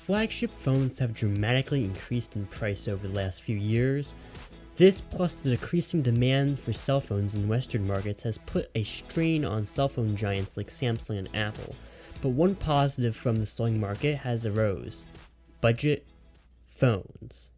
Flagship phones have dramatically increased in price over the last few years. This, plus the decreasing demand for cell phones in Western markets, has put a strain on cell phone giants like Samsung and Apple. But one positive from the slowing market has arose: budget phones.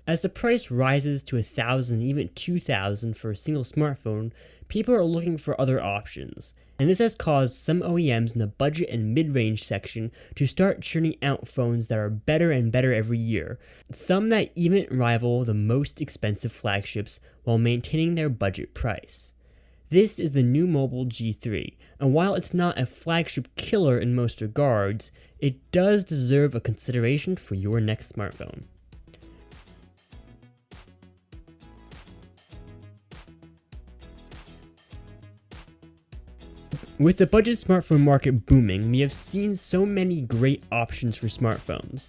As the price rises to $1,000, even $2,000 for a single smartphone, people are looking for other options, and this has caused some OEMs in the budget and mid-range section to start churning out phones that are better and better every year, some that even rival the most expensive flagships while maintaining their budget price. This is the new Mobile G3, and while it's not a flagship killer in most regards, it does deserve a consideration for your next smartphone. With the budget smartphone market booming, we have seen so many great options for smartphones.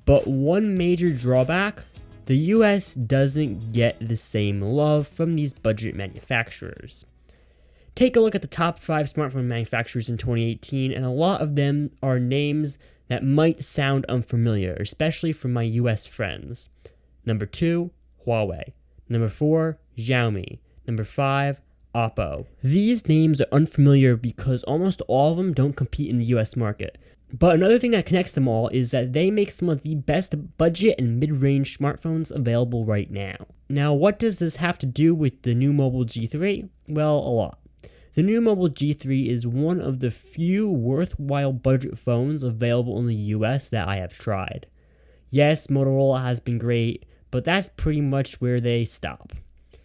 But one major drawback: the US doesn't get the same love from these budget manufacturers. Take a look at the top 5 smartphone manufacturers in 2018, and a lot of them are names that might sound unfamiliar, especially for my US friends. Number 2, Huawei. Number 4, Xiaomi. Number 5, Oppo. These names are unfamiliar because almost all of them don't compete in the US market. But another thing that connects them all is that they make some of the best budget and mid-range smartphones available right now. Now, what does this have to do with the new Mobile G3? Well, a lot. The new Mobile G3 is one of the few worthwhile budget phones available in the US that I have tried. Yes, Motorola has been great, but that's pretty much where they stop.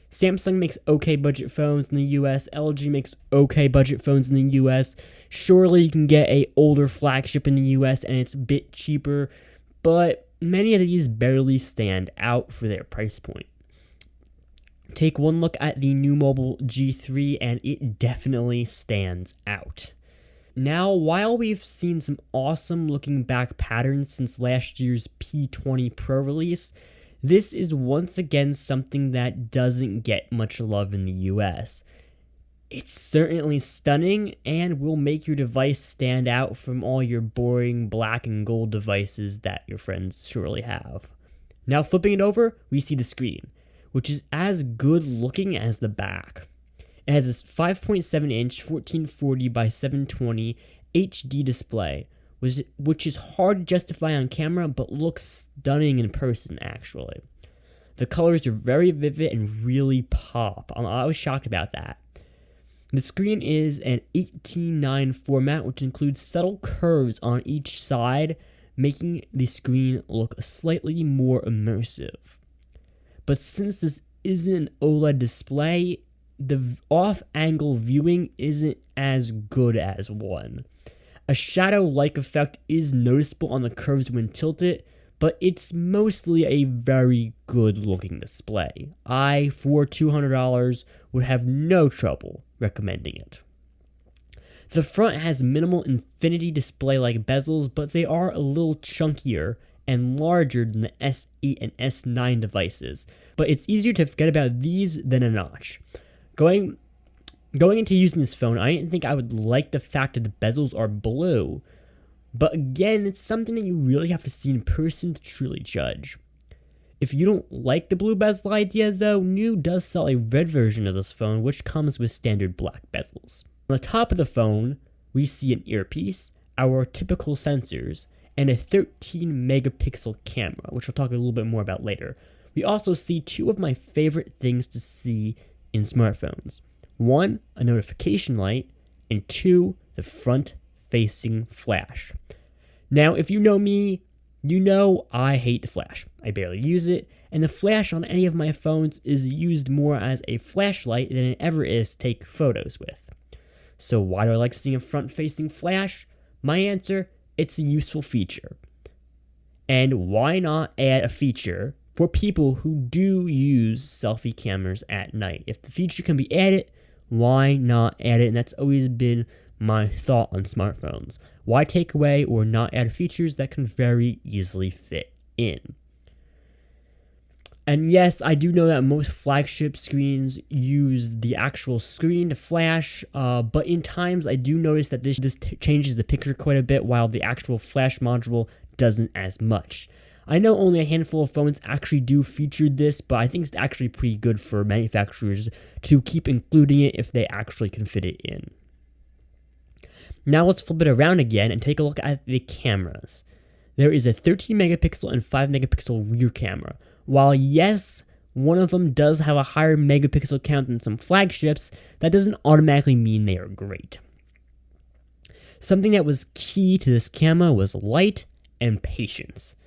Samsung makes okay budget phones in the US, LG makes okay budget phones in the US. Surely you can get a older flagship in the US and it's a bit cheaper, but many of these barely stand out for their price point. Take one look at the new Mobile G3 and it definitely stands out. Now, while we've seen some awesome looking back patterns since last year's P20 Pro release, this is once again something that doesn't get much love in the US. It's certainly stunning and will make your device stand out from all your boring black and gold devices that your friends surely have. Now flipping it over, we see the screen, which is as good looking as the back. It has a 5.7 inch 1440 by 720 HD display, which is hard to justify on camera but looks stunning in person actually. The colors are very vivid and really pop. I was shocked about that. The screen is an 18:9 format, which includes subtle curves on each side, making the screen look slightly more immersive. But since this isn't an OLED display, the off-angle viewing isn't as good as one. A shadow-like effect is noticeable on the curves when tilted, but it's mostly a very good-looking display. I, for $200, would have no trouble recommending it. The front has minimal infinity display-like bezels, but they are a little chunkier and larger than the S8 and S9 devices, but it's easier to forget about these than a notch. Going into using this phone, I didn't think I would like the fact that the bezels are blue, but again, it's something that you really have to see in person to truly judge. If you don't like the blue bezel idea though, New does sell a red version of this phone which comes with standard black bezels. On the top of the phone, we see an earpiece, our typical sensors, and a 13 megapixel camera, which I'll talk a little bit more about later. We also see two of my favorite things to see in smartphones. 1, a notification light, and 2, the front-facing flash. Now, if you know me, you know I hate the flash. I barely use it, and the flash on any of my phones is used more as a flashlight than it ever is to take photos with. So why do I like seeing a front-facing flash? My answer: it's a useful feature. And why not add a feature for people who do use selfie cameras at night? If the feature can be added, why not add it? And that's always been my thought on smartphones. Why take away or not add features that can very easily fit in? And yes, I do know that most flagship screens use the actual screen to flash, but in times I do notice that this changes the picture quite a bit, while the actual flash module doesn't as much. I know only a handful of phones actually do feature this, but I think it's actually pretty good for manufacturers to keep including it if they actually can fit it in. Now let's flip it around again and take a look at the cameras. There is a 13 megapixel and 5 megapixel rear camera. While yes, one of them does have a higher megapixel count than some flagships, that doesn't automatically mean they are great. Something that was key to this camera was light and patience.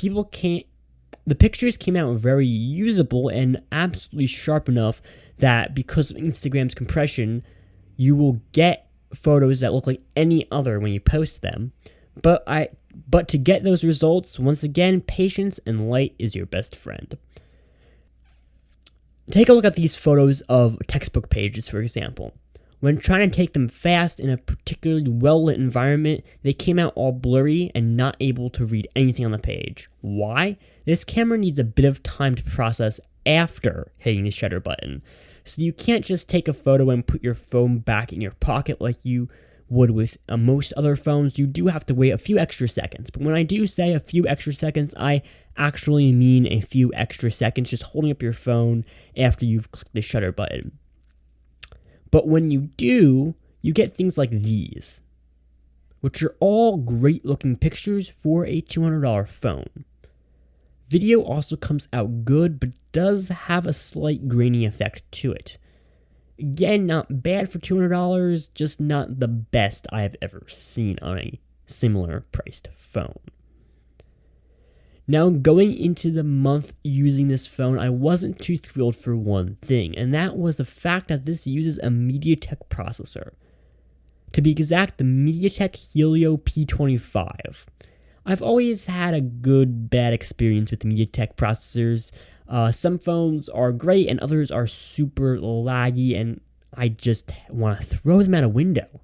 The pictures came out very usable and absolutely sharp enough that because of Instagram's compression, you will get photos that look like any other when you post them. But to get those results, once again, patience and light is your best friend. Take a look at these photos of textbook pages, for example. When trying to take them fast in a particularly well-lit environment, they came out all blurry and not able to read anything on the page. Why? This camera needs a bit of time to process after hitting the shutter button. So you can't just take a photo and put your phone back in your pocket like you would with most other phones. You do have to wait a few extra seconds. But when I do say a few extra seconds, I actually mean a few extra seconds just holding up your phone after you've clicked the shutter button. But when you do, you get things like these, which are all great looking pictures for a $200 phone. Video also comes out good, but does have a slight grainy effect to it. Again, not bad for $200, just not the best I have ever seen on a similar priced phone. Now, going into the month using this phone, I wasn't too thrilled for one thing, and that was the fact that this uses a MediaTek processor. To be exact, the MediaTek Helio P25. I've always had a good, bad experience with the MediaTek processors. Some phones are great and others are super laggy, and I just want to throw them out a window.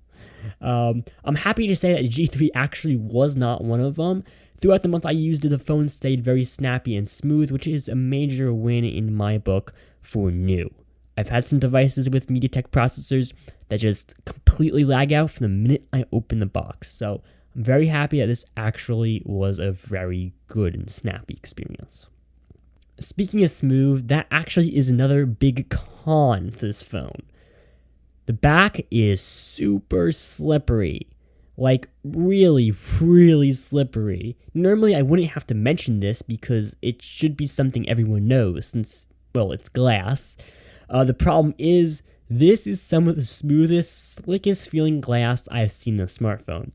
I'm happy to say that the G3 actually was not one of them. Throughout the month I used it, the phone stayed very snappy and smooth, which is a major win in my book for new. I've had some devices with MediaTek processors that just completely lag out from the minute I open the box, so I'm very happy that this actually was a very good and snappy experience. Speaking of smooth, that actually is another big con for this phone. The back is super slippery. Like, really, really slippery. Normally, I wouldn't have to mention this because it should be something everyone knows since, well, it's glass. The problem is, this is some of the smoothest, slickest feeling glass I've seen in a smartphone.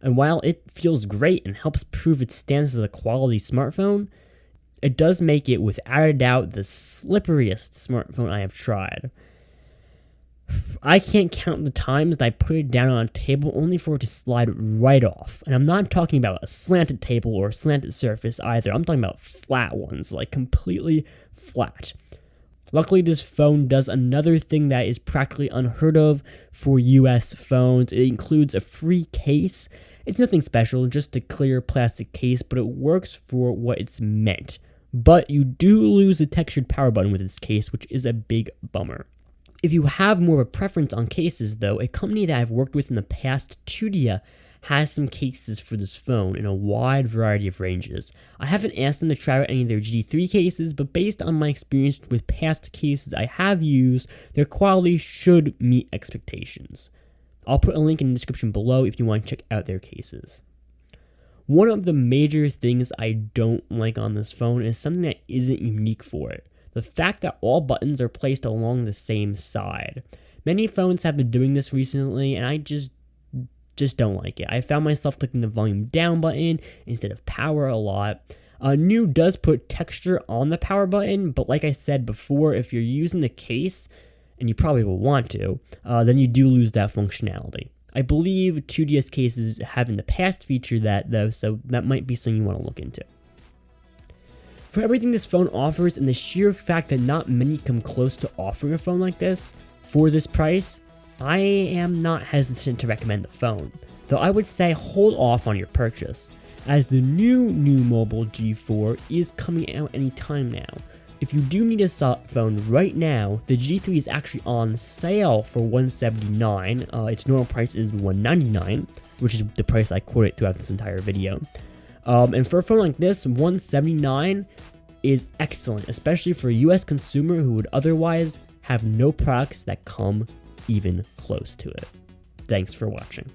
And while it feels great and helps prove its stance as a quality smartphone, it does make it, without a doubt, the slipperiest smartphone I have tried. I can't count the times that I put it down on a table only for it to slide right off. And I'm not talking about a slanted table or a slanted surface either. I'm talking about flat ones, like completely flat. Luckily, this phone does another thing that is practically unheard of for US phones. It includes a free case. It's nothing special, just a clear plastic case, but it works for what it's meant. But you do lose the textured power button with this case, which is a big bummer. If you have more of a preference on cases, though, a company that I've worked with in the past, Tudia, has some cases for this phone in a wide variety of ranges. I haven't asked them to try out any of their G3 cases, but based on my experience with past cases I have used, their quality should meet expectations. I'll put a link in the description below if you want to check out their cases. One of the major things I don't like on this phone is something that isn't unique for it. The fact that all buttons are placed along the same side. Many phones have been doing this recently, and I just don't like it. I found myself clicking the volume down button instead of power a lot. New does put texture on the power button, but like I said before, if you're using the case, and you probably will want to, then you do lose that functionality. I believe 2DS cases have in the past featured that though, so that might be something you want to look into. For everything this phone offers and the sheer fact that not many come close to offering a phone like this for this price, I am not hesitant to recommend the phone, though I would say hold off on your purchase, as the new Mobile G4 is coming out anytime now. If you do need a phone right now, the G3 is actually on sale for $179. Its normal price is $199, which is the price I quoted throughout this entire video. And for a phone like this, $179 is excellent, especially for a US consumer who would otherwise have no products that come even close to it. Thanks for watching.